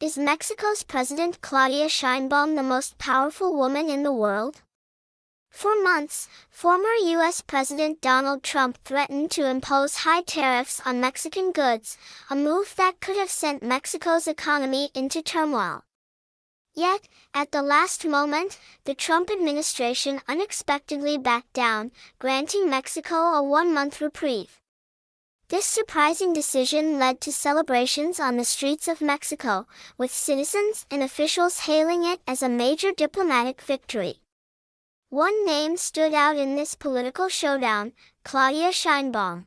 Is Mexico's President Claudia Sheinbaum the most powerful woman in the world? For months, former U.S. President Donald Trump threatened to impose high tariffs on Mexican goods, a move that could have sent Mexico's economy into turmoil. Yet, at the last moment, the Trump administration unexpectedly backed down, granting Mexico a one-month reprieve. This surprising decision led to celebrations on the streets of Mexico, with citizens and officials hailing it as a major diplomatic victory. One name stood out in this political showdown: Claudia Sheinbaum.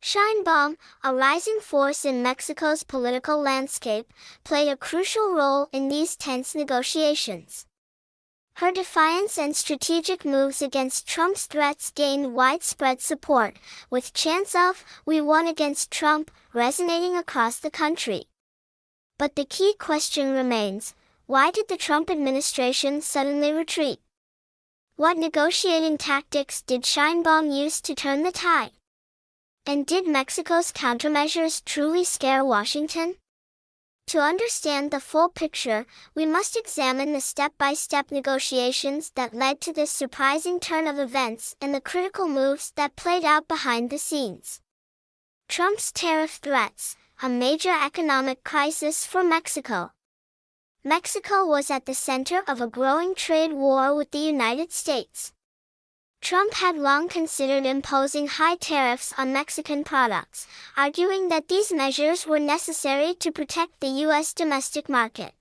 Sheinbaum, a rising force in Mexico's political landscape, played a crucial role in these tense negotiations. Her defiance and strategic moves against Trump's threats gained widespread support, with chants of "We won against Trump" resonating across the country. But the key question remains: why did the Trump administration suddenly retreat? What negotiating tactics did Sheinbaum use to turn the tide? And did Mexico's countermeasures truly scare Washington? To understand the full picture, we must examine the step-by-step negotiations that led to this surprising turn of events and the critical moves that played out behind the scenes. Trump's tariff threats, a major economic crisis for Mexico. Mexico was at the center of a growing trade war with the United States. Trump had long considered imposing high tariffs on Mexican products, arguing that these measures were necessary to protect the U.S. domestic market.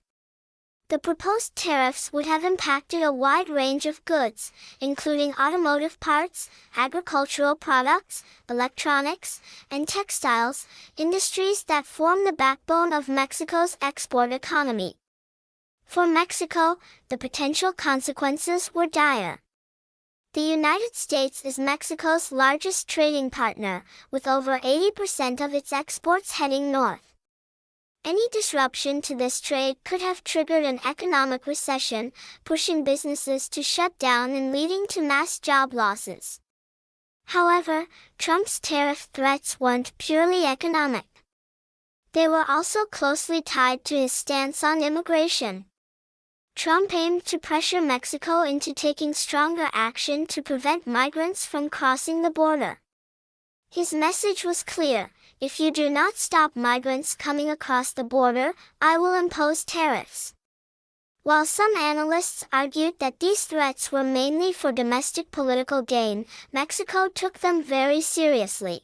The proposed tariffs would have impacted a wide range of goods, including automotive parts, agricultural products, electronics, and textiles, industries that form the backbone of Mexico's export economy. For Mexico, the potential consequences were dire. The United States is Mexico's largest trading partner, with over 80% of its exports heading north. Any disruption to this trade could have triggered an economic recession, pushing businesses to shut down and leading to mass job losses. However, Trump's tariff threats weren't purely economic. They were also closely tied to his stance on immigration. Trump aimed to pressure Mexico into taking stronger action to prevent migrants from crossing the border. His message was clear: if you do not stop migrants coming across the border, I will impose tariffs. While some analysts argued that these threats were mainly for domestic political gain, Mexico took them very seriously.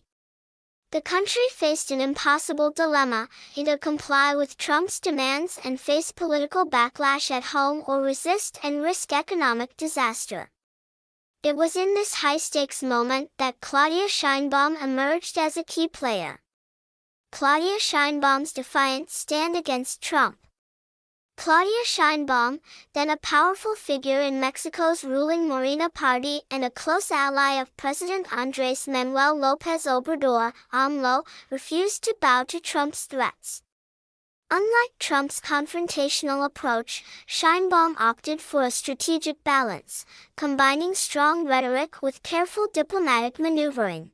The country faced an impossible dilemma: either comply with Trump's demands and face political backlash at home, or resist and risk economic disaster. It was in this high-stakes moment that Claudia Sheinbaum emerged as a key player. Claudia Sheinbaum's defiant stand against Trump. Claudia Sheinbaum, then a powerful figure in Mexico's ruling Morena party and a close ally of President Andrés Manuel López Obrador, AMLO, refused to bow to Trump's threats. Unlike Trump's confrontational approach, Sheinbaum opted for a strategic balance, combining strong rhetoric with careful diplomatic maneuvering.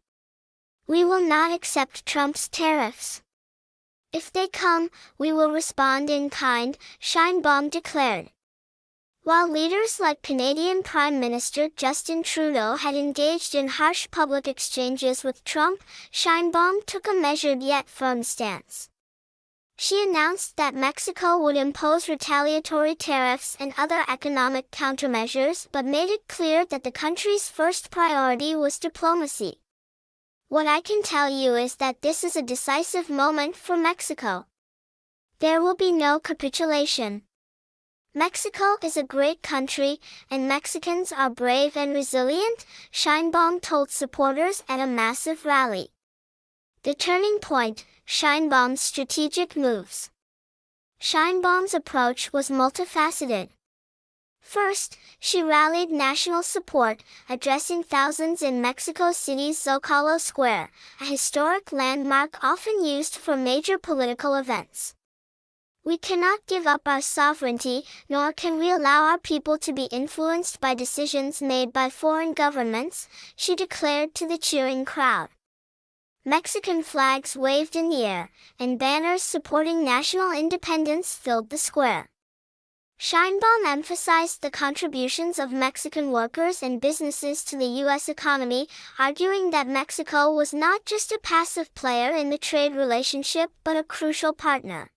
"We will not accept Trump's tariffs. If they come, we will respond in kind," Sheinbaum declared. While leaders like Canadian Prime Minister Justin Trudeau had engaged in harsh public exchanges with Trump, Sheinbaum took a measured yet firm stance. She announced that Mexico would impose retaliatory tariffs and other economic countermeasures, but made it clear that the country's first priority was diplomacy. "What I can tell you is that this is a decisive moment for Mexico. There will be no capitulation. Mexico is a great country, and Mexicans are brave and resilient," Sheinbaum told supporters at a massive rally. The turning point: Sheinbaum's strategic moves. Sheinbaum's approach was multifaceted. First, she rallied national support, addressing thousands in Mexico City's Zocalo Square, a historic landmark often used for major political events. "We cannot give up our sovereignty, nor can we allow our people to be influenced by decisions made by foreign governments," she declared to the cheering crowd. Mexican flags waved in the air, and banners supporting national independence filled the square. Sheinbaum emphasized the contributions of Mexican workers and businesses to the U.S. economy, arguing that Mexico was not just a passive player in the trade relationship but a crucial partner.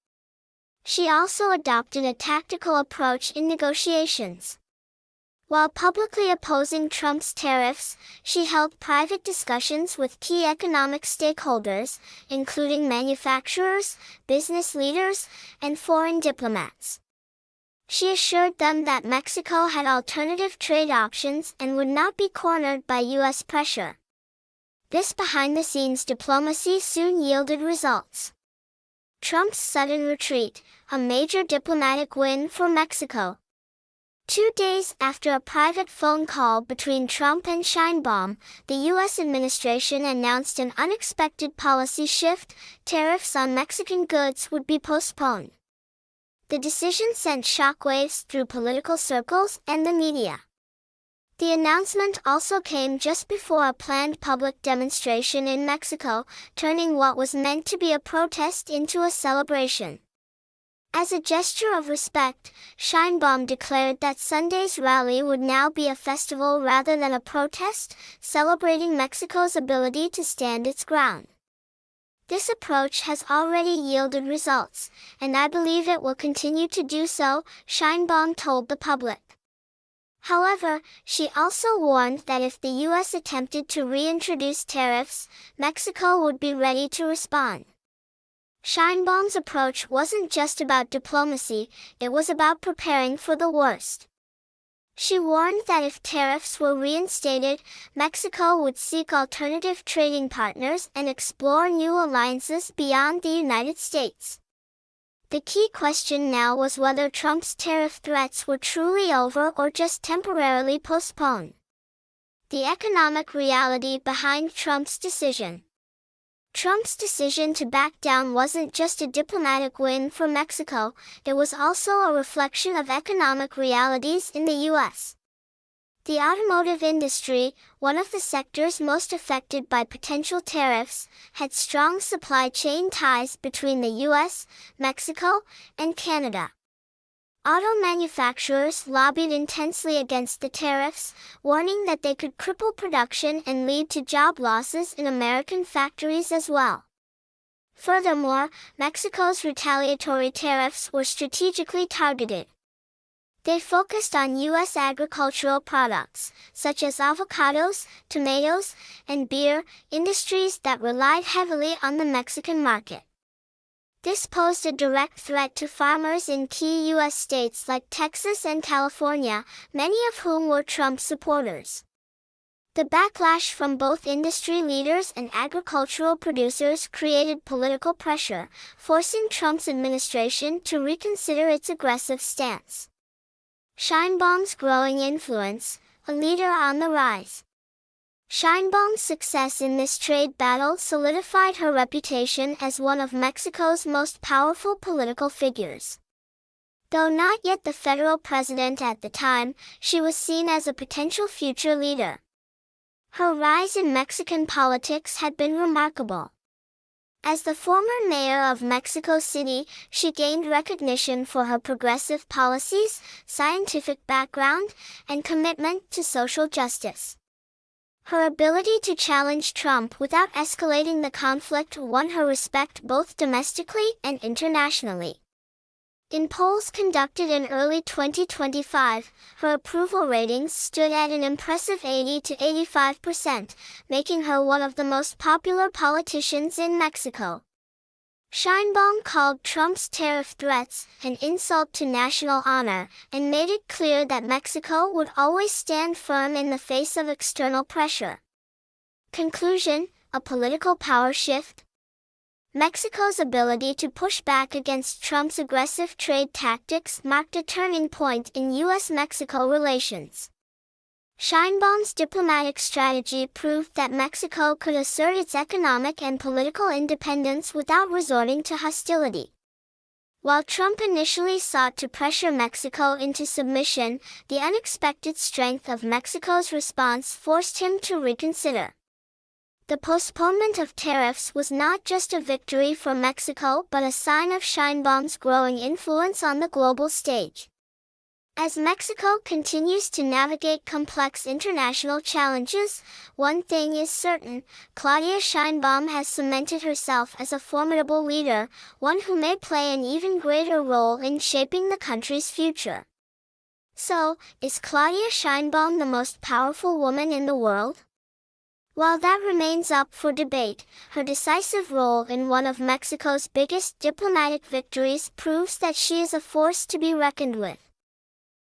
She also adopted a tactical approach in negotiations. While publicly opposing Trump's tariffs, she held private discussions with key economic stakeholders, including manufacturers, business leaders, and foreign diplomats. She assured them that Mexico had alternative trade options and would not be cornered by U.S. pressure. This behind-the-scenes diplomacy soon yielded results. Trump's sudden retreat, a major diplomatic win for Mexico. 2 days after a private phone call between Trump and Sheinbaum, the U.S. administration announced an unexpected policy shift: tariffs on Mexican goods would be postponed. The decision sent shockwaves through political circles and the media. The announcement also came just before a planned public demonstration in Mexico, turning what was meant to be a protest into a celebration. As a gesture of respect, Sheinbaum declared that Sunday's rally would now be a festival rather than a protest, celebrating Mexico's ability to stand its ground. This approach has already yielded results, and I believe it will continue to do so, Sheinbaum told the public. However, she also warned that if the U.S. attempted to reintroduce tariffs, Mexico would be ready to respond. Sheinbaum's approach wasn't just about diplomacy, it was about preparing for the worst. She warned that if tariffs were reinstated, Mexico would seek alternative trading partners and explore new alliances beyond the United States. The key question now was whether Trump's tariff threats were truly over or just temporarily postponed. The economic reality behind Trump's decision. Trump's decision to back down wasn't just a diplomatic win for Mexico, it was also a reflection of economic realities in the U.S. The automotive industry, one of the sectors most affected by potential tariffs, had strong supply chain ties between the U.S., Mexico, and Canada. Auto manufacturers lobbied intensely against the tariffs, warning that they could cripple production and lead to job losses in American factories as well. Furthermore, Mexico's retaliatory tariffs were strategically targeted. They focused on U.S. agricultural products, such as avocados, tomatoes, and beer, industries that relied heavily on the Mexican market. This posed a direct threat to farmers in key U.S. states like Texas and California, many of whom were Trump supporters. The backlash from both industry leaders and agricultural producers created political pressure, forcing Trump's administration to reconsider its aggressive stance. Sheinbaum's growing influence, a leader on the rise. Sheinbaum's success in this trade battle solidified her reputation as one of Mexico's most powerful political figures. Though not yet the federal president at the time, she was seen as a potential future leader. Her rise in Mexican politics had been remarkable. As the former mayor of Mexico City, she gained recognition for her progressive policies, scientific background, and commitment to social justice. Her ability to challenge Trump without escalating the conflict won her respect both domestically and internationally. In polls conducted in early 2025, her approval ratings stood at an impressive 80 to 85%, making her one of the most popular politicians in Mexico. Sheinbaum called Trump's tariff threats an insult to national honor and made it clear that Mexico would always stand firm in the face of external pressure. Conclusion: a political power shift. Mexico's ability to push back against Trump's aggressive trade tactics marked a turning point in U.S.-Mexico relations. Sheinbaum's diplomatic strategy proved that Mexico could assert its economic and political independence without resorting to hostility. While Trump initially sought to pressure Mexico into submission, the unexpected strength of Mexico's response forced him to reconsider. The postponement of tariffs was not just a victory for Mexico but a sign of Sheinbaum's growing influence on the global stage. As Mexico continues to navigate complex international challenges, one thing is certain: Claudia Sheinbaum has cemented herself as a formidable leader, one who may play an even greater role in shaping the country's future. So, is Claudia Sheinbaum the most powerful woman in the world? While that remains up for debate, her decisive role in one of Mexico's biggest diplomatic victories proves that she is a force to be reckoned with.